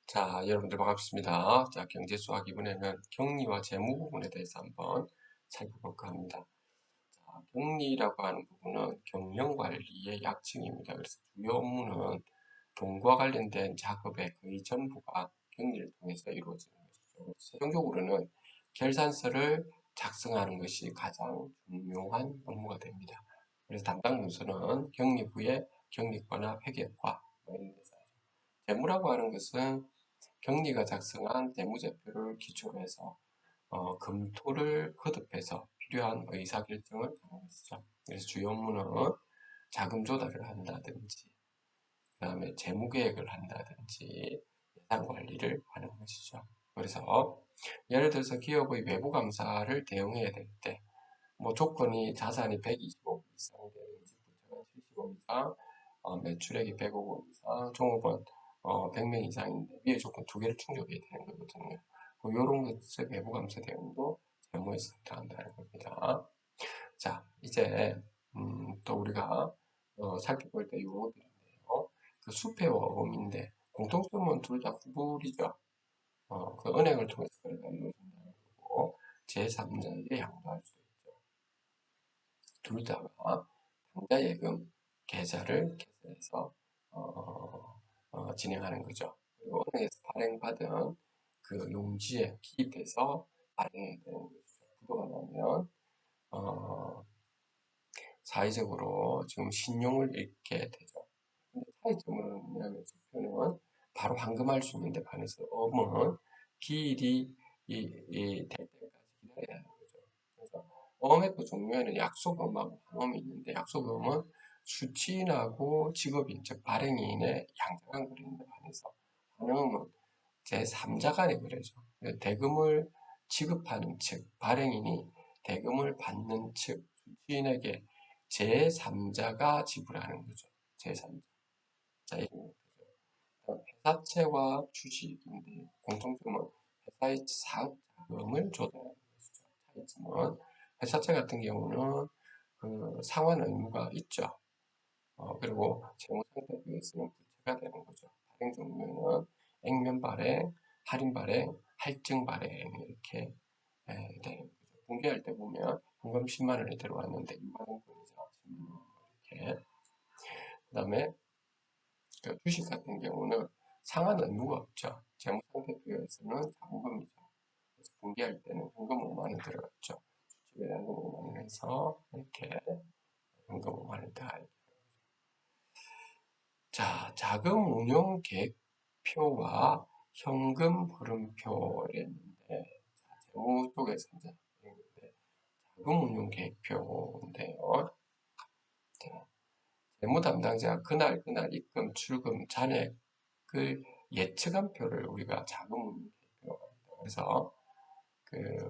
자, 여러분들 반갑습니다. 자, 경제수학 이번에는 격리와 재무 부분에 대해서 한번 살펴볼까 합니다. 자, 격리라고 하는 부분은 경영관리의 약칭입니다. 그래서 주요 업무는 돈과 관련된 작업의 거의 전부가 격리를 통해서 이루어지는 것이죠. 최종적으로는 결산서를 작성하는 것이 가장 중요한 업무가 됩니다. 그래서 담당 부서는 격리부의 격리과나 회계과 이런 데서 하죠. 재무라고 하는 것은 격리가 작성한 재무제표를 기초로 해서 검토를 거듭해서 필요한 의사결정을 하는 것이죠. 그래서 주요 업무는 자금 조달을 한다든지, 그 다음에 재무계획을 한다든지, 예산관리를 하는 것이죠. 그래서 예를 들어서 기업의 외부 감사를 대응해야 될 때, 뭐 조건이 자산이 125억 이상 되는지, 부채가 70억 이상, 매출액이 100억 원 이상, 종업원 100명 이상인데 위의 조건 두 개를 충족해야 되는 거거든요. 이런 것의 외부 감사 대응도 재무에서 들어간다는 겁니다. 자, 이제 또 우리가 살펴볼 때 요거들인데요. 그 수폐와 어음인데 공통점은 둘 다 후불이죠. 그 은행을 통해서 거래가 이루어진다는 거고 제3자에게 양도할 수 있죠. 둘 다가 당좌예금 계좌를 개설해서 진행하는 거죠. 그리고 은행에서 발행받은 그 용지에 기입해서 발행해야 되는 것이죠. 부도가 나면 사회적으로 지금 신용을 잃게 되죠. 근데 차이점은 뭐냐면 수표는 바로 환금할 수 있는데 반해서 어음은 기일이 될 때까지 기다려야 하는 거죠. 그래서 어음의 또 종류에는 약속음하고 환음이 있는데 약속음은 수취인하고 직업인 즉 발행인의 양자간 거래인데 반해서 환음은 제3자 간의 거래죠. 대금을 지급하는 측, 발행인이 대금을 받는 측, 수취인에게 제3자가 지불하는 거죠. 제3자. 자, 회사채와 주식인데 공통점은 회사의 사업 자금을 조달하는 것이죠. 차이점은 회사채 같은 경우는 그 상환 의무가 있죠. 그리고 재무상태 비해서는 부채가 되는 거죠. 발행 종류는 액면 발행, 할인 발행, 할증 발행 이렇게 되는 거죠. 분기할 때 보면 현금 10만 원이 들어왔는데 유가증권이자 10만 원 이렇게. 그다음에 그 주식 같은 경우는 상환 의무가 없죠. 재무상태표에서는 잔금이죠. 그래서 분기할 때는 현금 5만 원 들어갔죠. 주식에 대한 현금 5만 원 해서 이렇게 현금 5만 원 다. 자, 자금 운용 계획표와 현금 흐름표였는데, 재무 쪽에서 이제 자금 운용 계획표인데요. 자, 재무 담당자가 그날 입금, 출금, 잔액을 예측한 표를 우리가 자금 운용 계획표라고 합니다. 그래서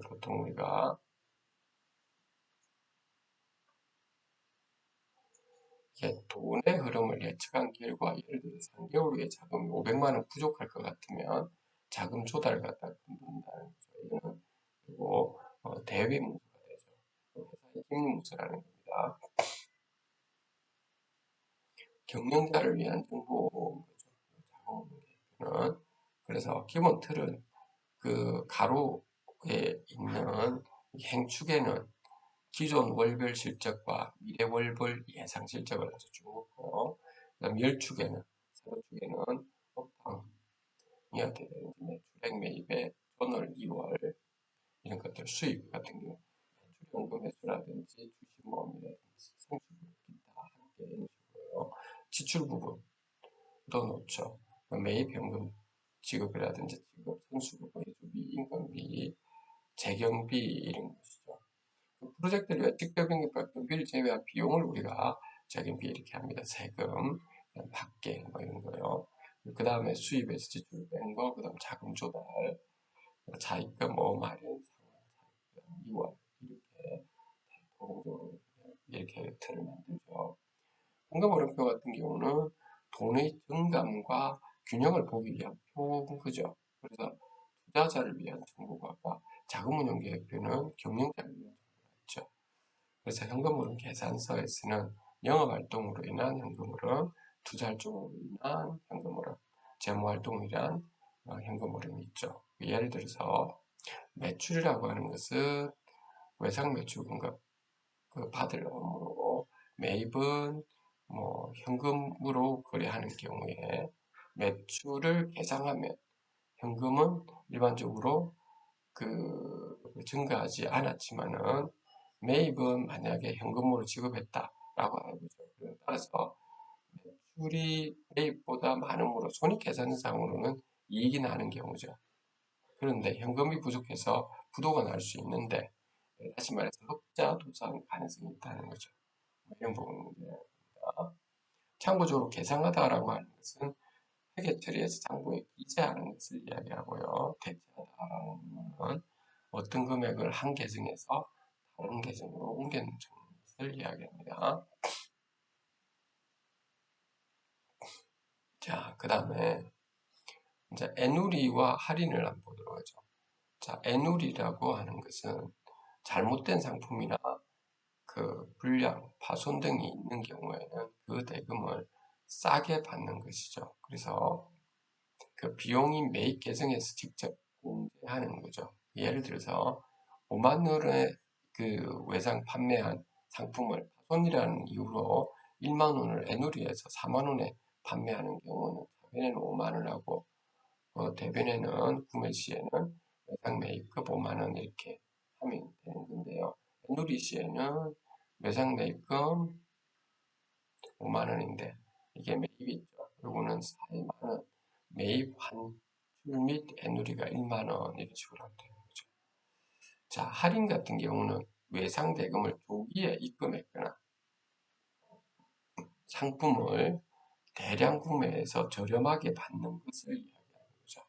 보통 우리가 돈의 흐름을 예측한 결과 예를 들어서 3개월 후에 자금이 500만 원 부족할 것 같으면 자금 조달을 갖다 건든다는 거죠. 이거는 그리고 대외 문서가 되죠. 회사의 기밀 문서라는 겁니다. 경영자를 위한 정보인 거죠. 자금은 그래서 기본 틀은 그 가로에 있는 행축에는 기존 월별 실적과 미래 월별 예상 실적을 아주 쭉 놓고, 그다음 열축에는 세로축에는 업황이 어떻게 되는지 매출액 매입의 전월 2월 이런 것들 수입 같은 경우 출연금 매수라든지 주식 모험이라든지 성취금 기타 함께 이런 식으로요. 지출 부분도 놓죠. 매입 현금 지급이라든지 지급 선수금 외주비 인건비 재경비 이런 것이죠. 프로젝트를 위한 특별경비 발표비를 제외한 비용을 우리가 적용비 이렇게 합니다. 세금, 밖에 뭐 이런 거요. 그 다음에 수입에서 지출 뺀 거, 그 다음 자금 조달, 자익금, 마련, 상환, 이월 이렇게 통계적으로 이렇게 틀을 만들죠. 현금흐름표 같은 경우는 돈의 증감과 균형을 보기 위한 표인 거죠. 그래서 투자자를 위한 정보가 자금운용계획표는 경영자를 위한 정보가 있죠. 그래서 현금흐름 계산서에서는 영업활동으로 인한 현금흐름, 투자활동으로 인한 현금흐름, 재무활동으로 인한 현금 흐름이 있죠. 예를 들어서 매출이라고 하는 것은 외상 매출 공급 받을 업무로 매입은 현금으로 거래하는 경우에 매출을 계상하면 현금은 일반적으로 증가하지 않았지만은 매입은 만약에 현금으로 지급했다라고 알고죠. 따라서 매출이 매입보다 많음으로 손익계산상으로는 이익이 나는 경우죠. 그런데 현금이 부족해서 부도가 날 수 있는데 다시 말해서 흑자 도산 가능성이 있다는 거죠. 이런 부분입니다. 참고적으로 계상하다라고 하는 것은 회계처리에서 장부에 기재하는 것을 이야기하고요. 대체하다라는 것은 어떤 금액을 한 계정에서 다른 계정으로 옮겨놓는 것을 이야기합니다. 자, 그 다음에 이제 애누리와 할인을 한번 보도록 하죠. 자, 애누리라고 하는 것은 잘못된 상품이나 불량, 파손 등이 있는 경우에는 그 대금을 싸게 받는 것이죠. 그래서 그 비용인 매입 계정에서 직접 공제하는 거죠. 예를 들어서 5만 원의 외상 판매한 상품을 파손이라는 이유로 1만 원을 애누리해서 4만 원에 판매하는 경우는 자변에는 5만 원하고 대변에는 구매 시에는 외상 매입금 5만 원 이렇게 하면 되는 건데요. 애누리 시에는 외상 매입금 5만 원인데 이게 매입이죠. 요거는 4만 원. 매입 환출 및 애누리가 1만 원 이런 식으로 하면 되는 거죠. 자, 할인 같은 경우는 외상 대금을 조기에 입금했거나 상품을 대량 구매해서 저렴하게 받는 것을 이야기하는 거죠.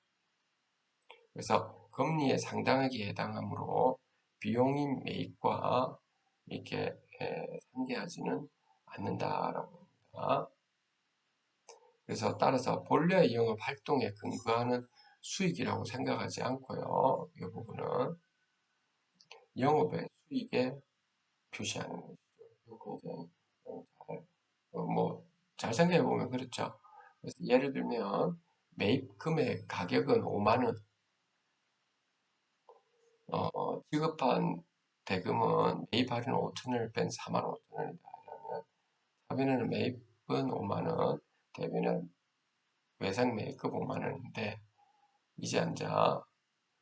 그래서 금리에 상당하게 해당하므로 비용인 매입과 이렇게 상계하지는 않는다라고 합니다. 그래서 따라서 본래의 영업 활동에 근거하는 수익이라고 생각하지 않고요. 이 부분은 영업의 수익에 표시하는 것이죠. 이거 굉장히 잘 생각해 보면 그렇죠. 그래서 예를 들면 매입 금액 가격은 5만 원, 지급한 대금은 매입 할인 5천 원을 뺀 4만 5천 원이다. 이러면 답변에는 매입은 5만 원, 대변은 외상 매입금 5만 원인데 이제 앉아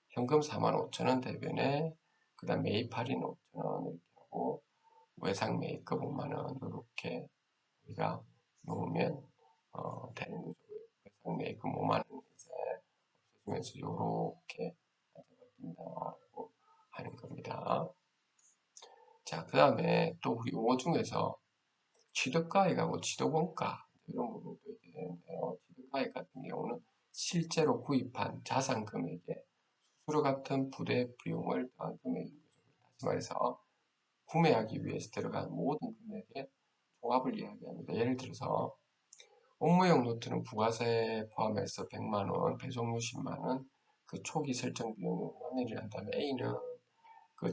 현금 4만 5천 원 대변에 그 다음 매입 할인 5천 원 이렇게 하고 외상 매입금 5만 원 이렇게 우리가 놓으면 되는 거죠. 외상 매입금 5만 원 이제 없어지면서 이렇게 된다고 하는 겁니다. 자, 그 다음에 또 우리 용어 중에서 취득가액하고 취득원가 이런 부분도 있게 되는데요. 취득가액 같은 경우는 실제로 구입한 자산 금액에 수수료 같은 부대 비용을 더한 금액인 거죠. 다시 말해서 구매하기 위해서 들어간 모든 금액의 종합을 이야기합니다. 예를 들어서 업무용 노트는 부가세 포함해서 100만 원, 배송료 10만 원, 그 초기 설정 비용이 5만 원이란 다음에 A는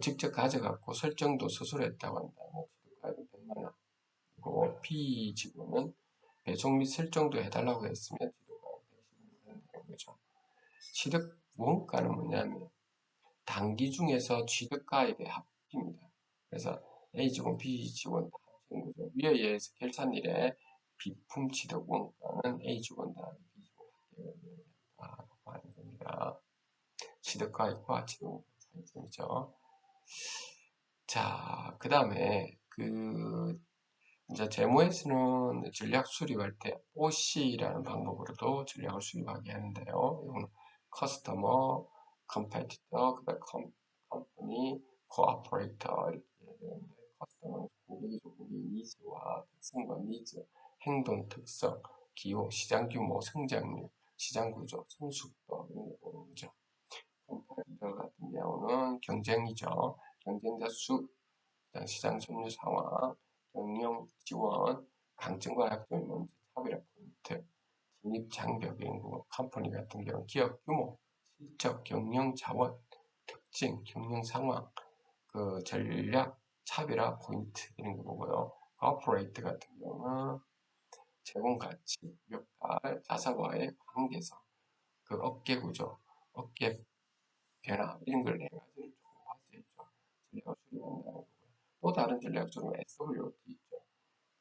직접 가져갔고 설정도 스스로 했다고 한다면 취득가액은 100만 원. 그리고 B 직원은 배송 및 설정도 해달라고 했으면 취득가액 110만 원 되는 거죠. 취득 원가는 뭐냐면 단기 중에서 취득가액의 합입니다. 그래서 A 직원, B 직원 다 합치는 거죠. 위에 의해서 결산일에 비품 취득 원가는 A 직원 더하기 B 직원 합계라고 하는 겁니다. 취득가액과 취득 차이점이죠. 자, 그 다음에 이제 재무에서는 전략 수립할 때 OC라는 방법으로도 전략을 수립하게 하는데요. 이거는 커스터머, 컴페티터, 그다음 컴퍼니, 코어퍼레이터 이렇게 되는데 커스터머는 고객이죠. 고객 니즈와 특성과 니즈, 행동 특성, 기호, 시장 규모, 성장률, 시장 구조, 성숙도 이런 거 보는 거죠. 컴페티터 같은 경우는 경쟁이죠. 경쟁자 수, 시장 점유 상황, 경영 지원, 강점과 약점이 뭔지 차별화 포인트, 진입 장벽 연구, 컴퍼니 같은 경우 기업 규모, 실적, 경영 자원, 특징, 경영 상황, 전략, 차별화 포인트 이런 거 보고요. 코퍼레이트 같은 경우는 제공 가치, 역할, 자사와의 관계성, 그 어깨 구조, 어깨 변화 이런 걸 네 가지를 조금 볼 수 있죠. 전략을 수립한다는 거고요. 또 다른 전략 중에 SWOT 있죠.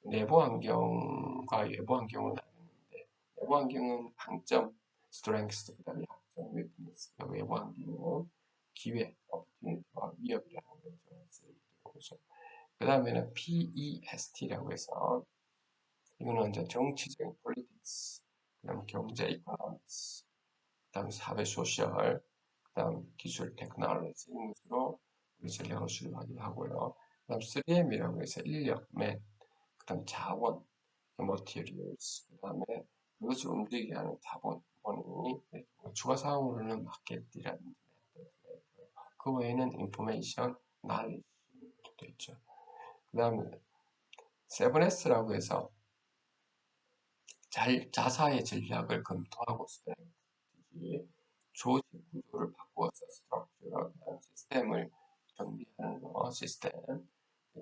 내부 환경과 외부 환경을 나누는데 내부 환경은 강점, 스트렝스, 그다음에 약점, 위크니스, 외부 환경은 기회, opportunity와 위협이라는 거죠. 그 다음에는 PEST라고 해서 이거는 이제 정치적인 politics, 그다음 경제 economics, 그다음 사회 소셜, 그다음 기술 테크놀로지 이런 것으로 우리 전략을 수립하기도 하고요. 그다음 3M이라고 해서 인력, 맨, 그다음 자원, materials, 그다음에 그것을 움직이게 하는 자본, money, 추가 사항으로는 마켓이라는 그 외에는 information, knowledge도 있죠. 그다음에 7S라고 해서 자사의 전략을 검토하고 스트레티지, 조직 구조를 바꾸어서 스트럭처, 그다음 시스템을 정비하는 거, 시스템,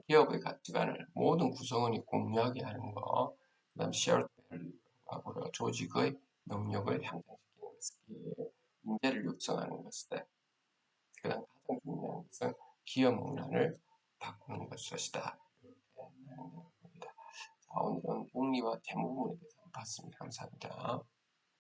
기업의 가치관을 모든 구성원이 공유하게 하는 거, 그다음 shared value하고요, 조직의 능력을 향상시키는 것, 스킬, 인재를 육성하는 것, 스텝, 그다음 가장 중요한 것은 기업 문화를 바꾸는 것이다. 이렇게 나누는 겁니다. 자, 오늘은 복리와 재무 부분에 대해서 봤습니다. 감사합니다.